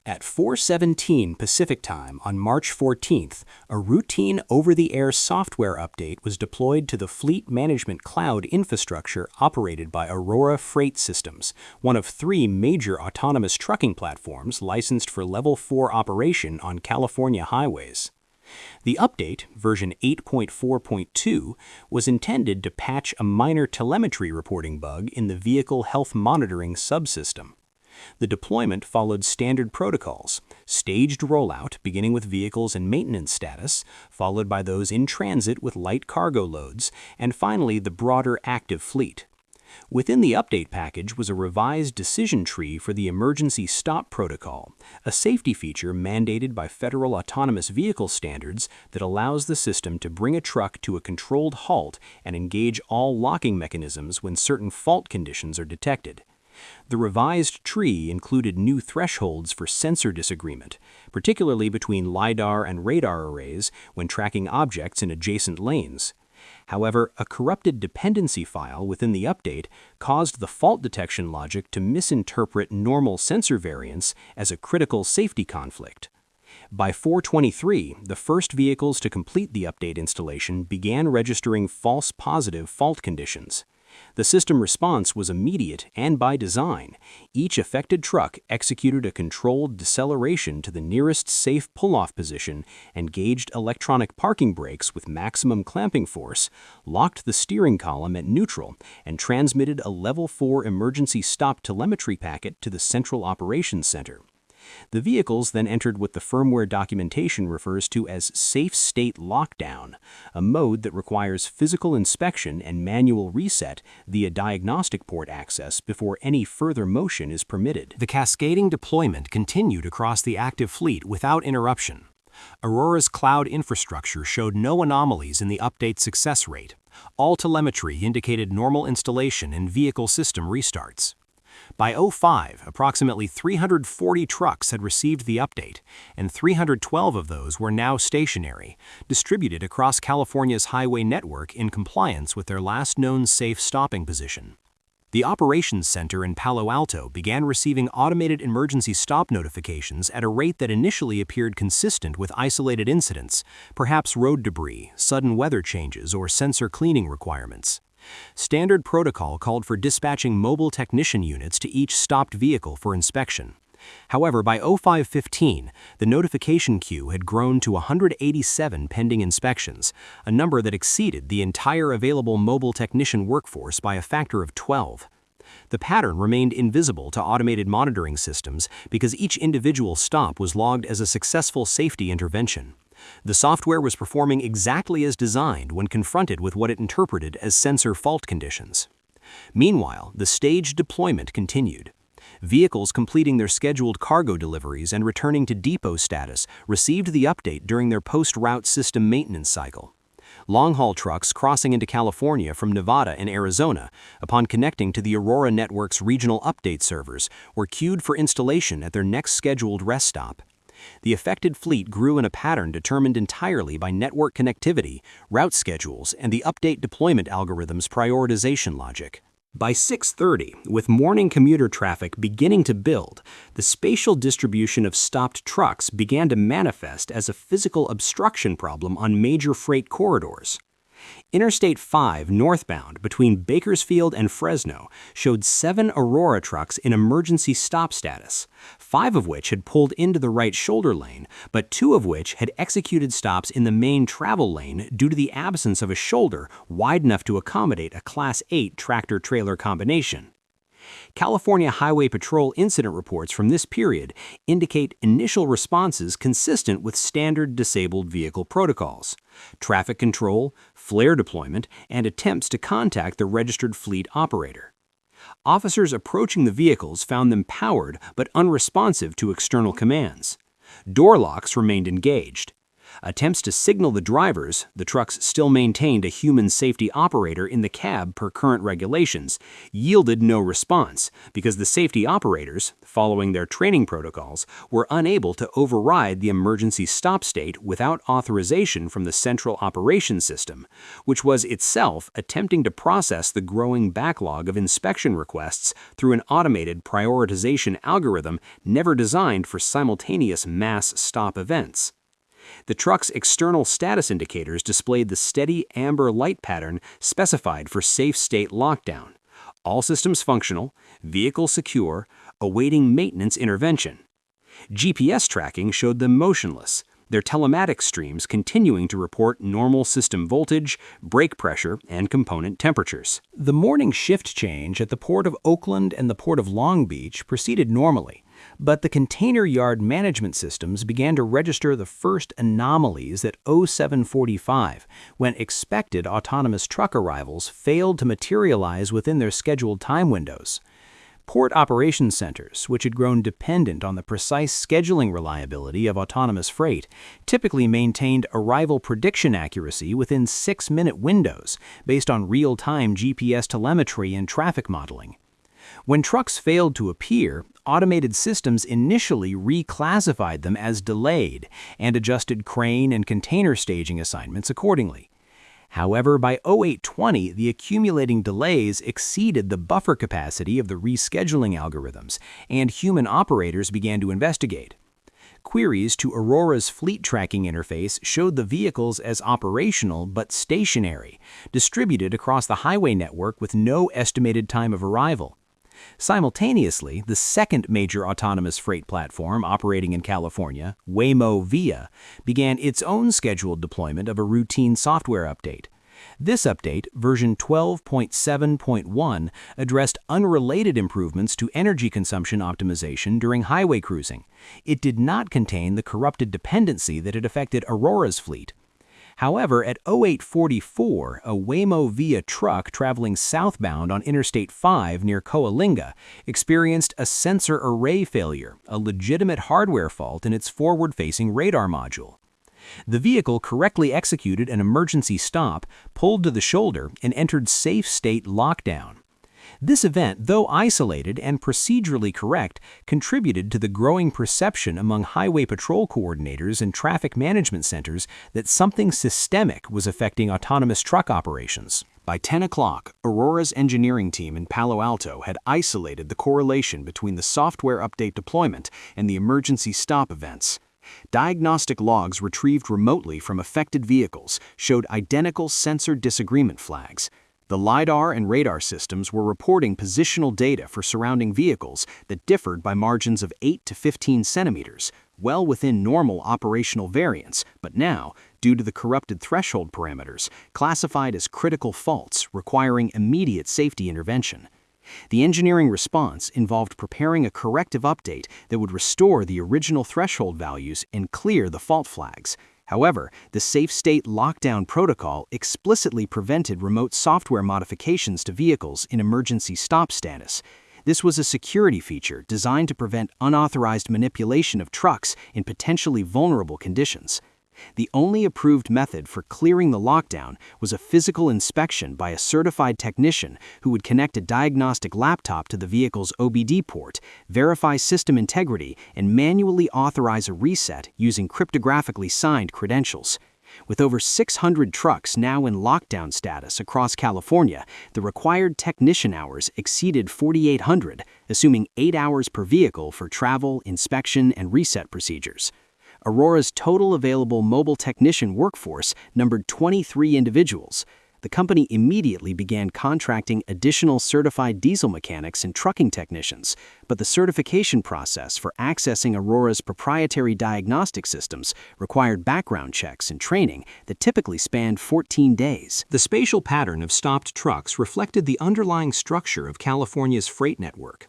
At 4:17 Pacific Time on March 14th, a routine over-the-air software update was deployed to the Fleet Management Cloud infrastructure operated by Aurora Freight Systems, one of three major autonomous trucking platforms licensed for Level 4 operation on California highways. The update, version 8.4.2, was intended to patch a minor telemetry reporting bug in the vehicle health monitoring subsystem. The deployment followed standard protocols, staged rollout beginning with vehicles in maintenance status, followed by those in transit with light cargo loads, and finally the broader active fleet. Within the update package was a revised decision tree for the emergency stop protocol, a safety feature mandated by federal autonomous vehicle standards that allows the system to bring a truck to a controlled halt and engage all locking mechanisms when certain fault conditions are detected. The revised tree included new thresholds for sensor disagreement, particularly between LiDAR and radar arrays when tracking objects in adjacent lanes. However, a corrupted dependency file within the update caused the fault detection logic to misinterpret normal sensor variants as a critical safety conflict. By 4:23, the first vehicles to complete the update installation began registering false positive fault conditions. The system response was immediate and by design. Each affected truck executed a controlled deceleration to the nearest safe pull-off position, engaged electronic parking brakes with maximum clamping force, locked the steering column at neutral, and transmitted a Level 4 emergency stop telemetry packet to the Central Operations Center. The vehicles then entered what the firmware documentation refers to as safe state lockdown, a mode that requires physical inspection and manual reset via diagnostic port access before any further motion is permitted. The cascading deployment continued across the active fleet without interruption. Aurora's cloud infrastructure showed no anomalies in the update success rate. All telemetry indicated normal installation and vehicle system restarts. By 05, approximately 340 trucks had received the update, and 312 of those were now stationary, distributed across California's highway network in compliance with their last known safe stopping position. The Operations Center in Palo Alto began receiving automated emergency stop notifications at a rate that initially appeared consistent with isolated incidents, perhaps road debris, sudden weather changes, or sensor cleaning requirements. Standard protocol called for dispatching mobile technician units to each stopped vehicle for inspection. However, by 05:15, the notification queue had grown to 187 pending inspections, a number that exceeded the entire available mobile technician workforce by a factor of 12. The pattern remained invisible to automated monitoring systems because each individual stop was logged as a successful safety intervention. The software was performing exactly as designed when confronted with what it interpreted as sensor fault conditions. Meanwhile, the staged deployment continued. Vehicles completing their scheduled cargo deliveries and returning to depot status received the update during their post-route system maintenance cycle. Long-haul trucks crossing into California from Nevada and Arizona, upon connecting to the Aurora Network's regional update servers, were queued for installation at their next scheduled rest stop. The affected fleet grew in a pattern determined entirely by network connectivity, route schedules, and the update deployment algorithm's prioritization logic. By 6:30, with morning commuter traffic beginning to build, the spatial distribution of stopped trucks began to manifest as a physical obstruction problem on major freight corridors. Interstate 5 northbound between Bakersfield and Fresno showed 7 Aurora trucks in emergency stop status, 5 of which had pulled into the right shoulder lane, but 2 of which had executed stops in the main travel lane due to the absence of a shoulder wide enough to accommodate a Class 8 tractor-trailer combination. California Highway Patrol incident reports from this period indicate initial responses consistent with standard disabled vehicle protocols: traffic control, flare deployment, and attempts to contact the registered fleet operator. Officers approaching the vehicles found them powered but unresponsive to external commands. Door locks remained engaged. Attempts to signal the drivers, the trucks still maintained a human safety operator in the cab per current regulations, yielded no response because the safety operators, following their training protocols, were unable to override the emergency stop state without authorization from the Central Operations System, which was itself attempting to process the growing backlog of inspection requests through an automated prioritization algorithm never designed for simultaneous mass stop events. The truck's external status indicators displayed the steady amber light pattern specified for safe state lockdown. All systems functional, vehicle secure, awaiting maintenance intervention. GPS tracking showed them motionless, their telematics streams continuing to report normal system voltage, brake pressure, and component temperatures. The morning shift change at the Port of Oakland and the Port of Long Beach proceeded normally, but the container yard management systems began to register the first anomalies at 0745 when expected autonomous truck arrivals failed to materialize within their scheduled time windows. Port operations centers, which had grown dependent on the precise scheduling reliability of autonomous freight, typically maintained arrival prediction accuracy within 6-minute windows based on real-time GPS telemetry and traffic modeling. When trucks failed to appear, automated systems initially reclassified them as delayed and adjusted crane and container staging assignments accordingly. However, by 0820, the accumulating delays exceeded the buffer capacity of the rescheduling algorithms, and human operators began to investigate. Queries to Aurora's fleet tracking interface showed the vehicles as operational but stationary, distributed across the highway network with no estimated time of arrival. Simultaneously, the second major autonomous freight platform operating in California, Waymo Via, began its own scheduled deployment of a routine software update. This update, version 12.7.1, addressed unrelated improvements to energy consumption optimization during highway cruising. It did not contain the corrupted dependency that had affected Aurora's fleet. However, at 0844, a Waymo Via truck traveling southbound on Interstate 5 near Coalinga experienced a sensor array failure, a legitimate hardware fault in its forward-facing radar module. The vehicle correctly executed an emergency stop, pulled to the shoulder, and entered safe state lockdown. This event, though isolated and procedurally correct, contributed to the growing perception among highway patrol coordinators and traffic management centers that something systemic was affecting autonomous truck operations. By 10 o'clock, Aurora's engineering team in Palo Alto had isolated the correlation between the software update deployment and the emergency stop events. Diagnostic logs retrieved remotely from affected vehicles showed identical sensor disagreement flags. The LiDAR and radar systems were reporting positional data for surrounding vehicles that differed by margins of 8 to 15 centimeters, well within normal operational variance, but now, due to the corrupted threshold parameters, classified as critical faults requiring immediate safety intervention. The engineering response involved preparing a corrective update that would restore the original threshold values and clear the fault flags. However, the Safe State Lockdown Protocol explicitly prevented remote software modifications to vehicles in emergency stop status. This was a security feature designed to prevent unauthorized manipulation of trucks in potentially vulnerable conditions. The only approved method for clearing the lockdown was a physical inspection by a certified technician who would connect a diagnostic laptop to the vehicle's OBD port, verify system integrity, and manually authorize a reset using cryptographically signed credentials. With over 600 trucks now in lockdown status across California, the required technician hours exceeded 4,800, assuming 8 hours per vehicle for travel, inspection, and reset procedures. Aurora's total available mobile technician workforce numbered 23 individuals. The company immediately began contracting additional certified diesel mechanics and trucking technicians, but the certification process for accessing Aurora's proprietary diagnostic systems required background checks and training that typically spanned 14 days. The spatial pattern of stopped trucks reflected the underlying structure of California's freight network.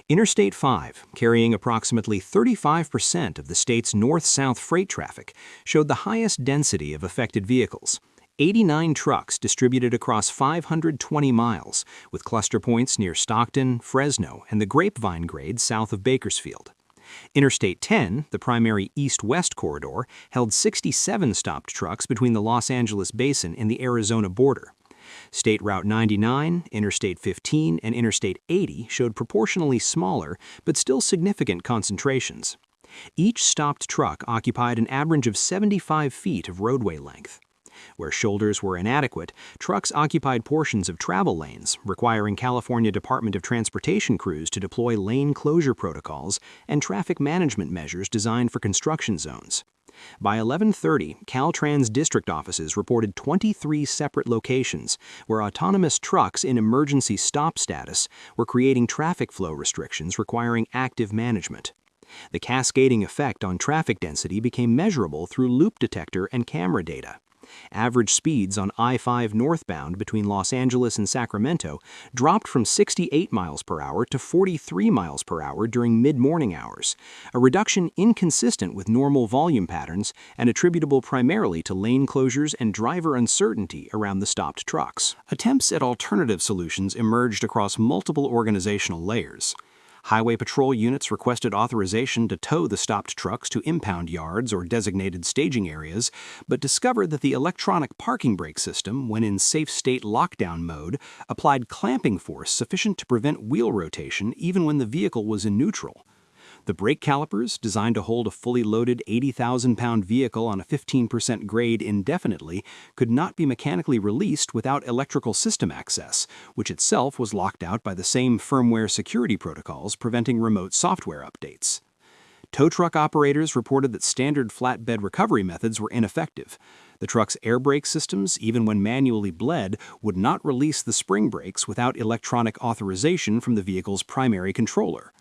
Interstate 5, carrying approximately 35% of the state's north-south freight traffic, showed the highest density of affected vehicles. 89 trucks distributed across 520 miles, with cluster points near Stockton, Fresno, and the Grapevine grade south of Bakersfield. Interstate 10, the primary east-west corridor, held 67 stopped trucks between the Los Angeles basin and the Arizona border. State Route 99, Interstate 15, and Interstate 80 showed proportionally smaller but still significant concentrations. Each stopped truck occupied an average of 75 feet of roadway length. Where shoulders were inadequate, trucks occupied portions of travel lanes, requiring California Department of Transportation crews to deploy lane closure protocols and traffic management measures designed for construction zones. By 11:30, Caltrans district offices reported 23 separate locations where autonomous trucks in emergency stop status were creating traffic flow restrictions requiring active management. The cascading effect on traffic density became measurable through loop detector and camera data. Average speeds on I-5 northbound between Los Angeles and Sacramento dropped from 68 miles per hour to 43 miles per hour during mid-morning hours, a reduction inconsistent with normal volume patterns and attributable primarily to lane closures and driver uncertainty around the stopped trucks. Attempts at alternative solutions emerged across multiple organizational layers. Highway patrol units requested authorization to tow the stopped trucks to impound yards or designated staging areas, but discovered that the electronic parking brake system, when in safe state lockdown mode, applied clamping force sufficient to prevent wheel rotation even when the vehicle was in neutral. The brake calipers, designed to hold a fully loaded 80,000-pound vehicle on a 15% grade indefinitely, could not be mechanically released without electrical system access, which itself was locked out by the same firmware security protocols preventing remote software updates. Tow truck operators reported that standard flatbed recovery methods were ineffective. The truck's air brake systems, even when manually bled, would not release the spring brakes without electronic authorization from the vehicle's primary controller.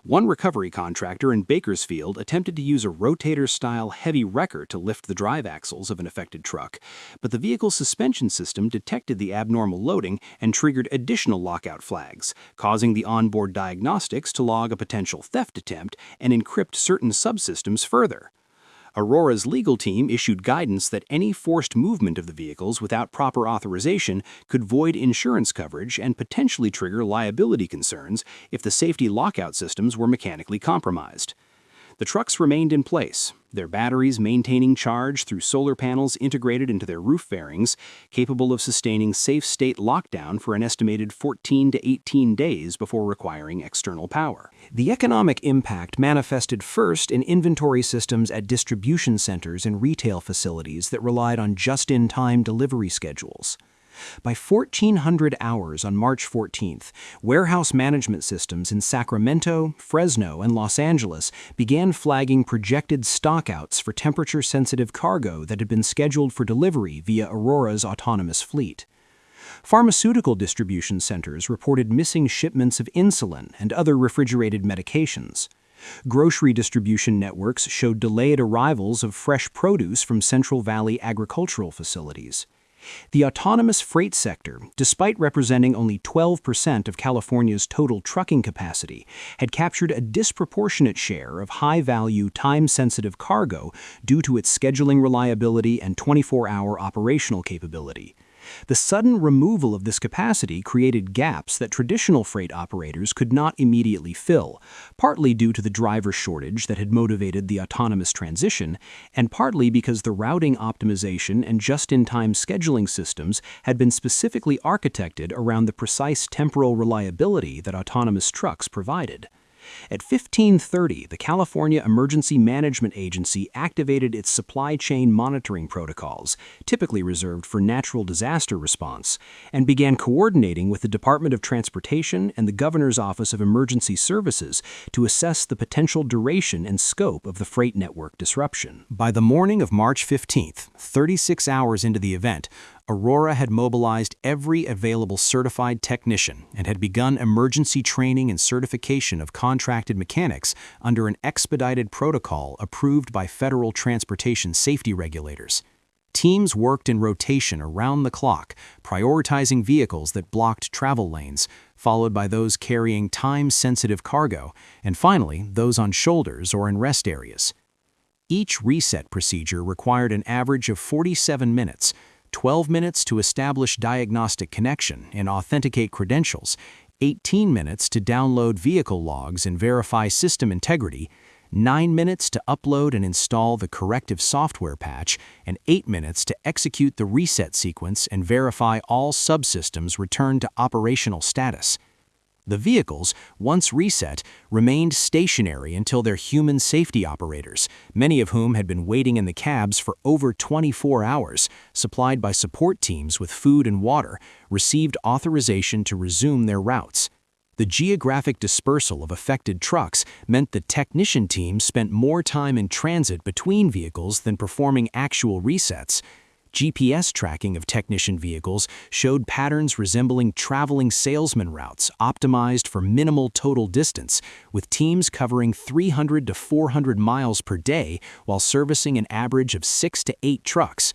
One recovery contractor in Bakersfield attempted to use a rotator-style heavy wrecker to lift the drive axles of an affected truck, but the vehicle's suspension system detected the abnormal loading and triggered additional lockout flags, causing the onboard diagnostics to log a potential theft attempt and encrypt certain subsystems further. Aurora's legal team issued guidance that any forced movement of the vehicles without proper authorization could void insurance coverage and potentially trigger liability concerns if the safety lockout systems were mechanically compromised. The trucks remained in place, their batteries maintaining charge through solar panels integrated into their roof fairings, capable of sustaining safe state lockdown for an estimated 14 to 18 days before requiring external power. The economic impact manifested first in inventory systems at distribution centers and retail facilities that relied on just-in-time delivery schedules. By 1400 hours on March 14th, warehouse management systems in Sacramento, Fresno, and Los Angeles began flagging projected stockouts for temperature-sensitive cargo that had been scheduled for delivery via Aurora's autonomous fleet. Pharmaceutical distribution centers reported missing shipments of insulin and other refrigerated medications. Grocery distribution networks showed delayed arrivals of fresh produce from Central Valley agricultural facilities. The autonomous freight sector, despite representing only 12% of California's total trucking capacity, had captured a disproportionate share of high-value, time-sensitive cargo due to its scheduling reliability and 24-hour operational capability. The sudden removal of this capacity created gaps that traditional freight operators could not immediately fill, partly due to the driver shortage that had motivated the autonomous transition, and partly because the routing optimization and just-in-time scheduling systems had been specifically architected around the precise temporal reliability that autonomous trucks provided. At 15:30, the California Emergency Management Agency activated its supply chain monitoring protocols, typically reserved for natural disaster response, and began coordinating with the Department of Transportation and the Governor's Office of Emergency Services to assess the potential duration and scope of the freight network disruption. By the morning of March 15th, 36 hours into the event, Aurora had mobilized every available certified technician and had begun emergency training and certification of contracted mechanics under an expedited protocol approved by federal transportation safety regulators. Teams worked in rotation around the clock, prioritizing vehicles that blocked travel lanes, followed by those carrying time-sensitive cargo, and finally, those on shoulders or in rest areas. Each reset procedure required an average of 47 minutes, 12 minutes to establish diagnostic connection and authenticate credentials, 18 minutes to download vehicle logs and verify system integrity, 9 minutes to upload and install the corrective software patch, and 8 minutes to execute the reset sequence and verify all subsystems returned to operational status. The vehicles, once reset, remained stationary until their human safety operators, many of whom had been waiting in the cabs for over 24 hours, supplied by support teams with food and water, received authorization to resume their routes. The geographic dispersal of affected trucks meant the technician team spent more time in transit between vehicles than performing actual resets. GPS tracking of technician vehicles showed patterns resembling traveling salesman routes optimized for minimal total distance, with teams covering 300 to 400 miles per day while servicing an average of 6 to 8 trucks.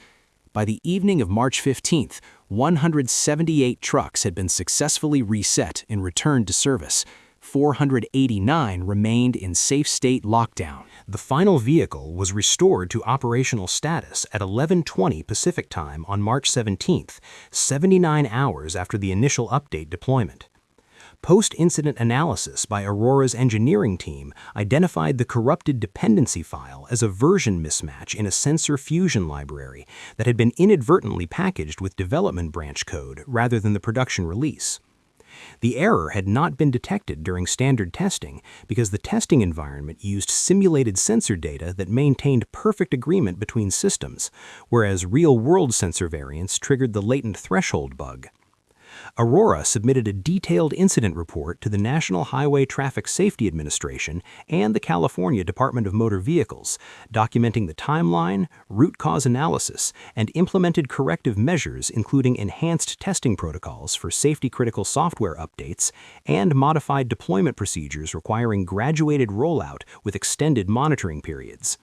By the evening of March 15th, 178 trucks had been successfully reset and returned to service. 489 remained in safe state lockdown. The final vehicle was restored to operational status at 11:20 Pacific Time on March 17th, 79 hours after the initial update deployment. Post-incident analysis by Aurora's engineering team identified the corrupted dependency file as a version mismatch in a sensor fusion library that had been inadvertently packaged with development branch code rather than the production release. The error had not been detected during standard testing because the testing environment used simulated sensor data that maintained perfect agreement between systems, whereas real-world sensor variants triggered the latent threshold bug. Aurora submitted a detailed incident report to the National Highway Traffic Safety Administration and the California Department of Motor Vehicles, documenting the timeline, root cause analysis, and implemented corrective measures including enhanced testing protocols for safety-critical software updates and modified deployment procedures requiring graduated rollout with extended monitoring periods.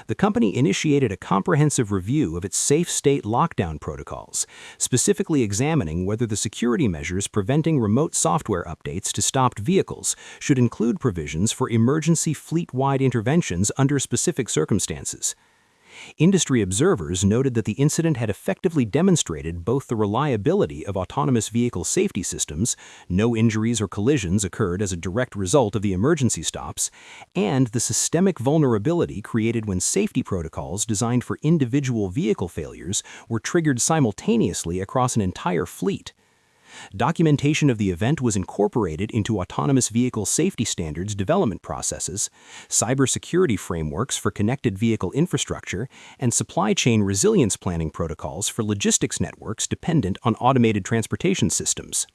The company initiated a comprehensive review of its safe state lockdown protocols, specifically examining whether the security measures preventing remote software updates to stopped vehicles should include provisions for emergency fleet-wide interventions under specific circumstances. Industry observers noted that the incident had effectively demonstrated both the reliability of autonomous vehicle safety systems, no injuries or collisions occurred as a direct result of the emergency stops, and the systemic vulnerability created when safety protocols designed for individual vehicle failures were triggered simultaneously across an entire fleet. Documentation of the event was incorporated into autonomous vehicle safety standards development processes, cybersecurity frameworks for connected vehicle infrastructure, and supply chain resilience planning protocols for logistics networks dependent on automated transportation systems.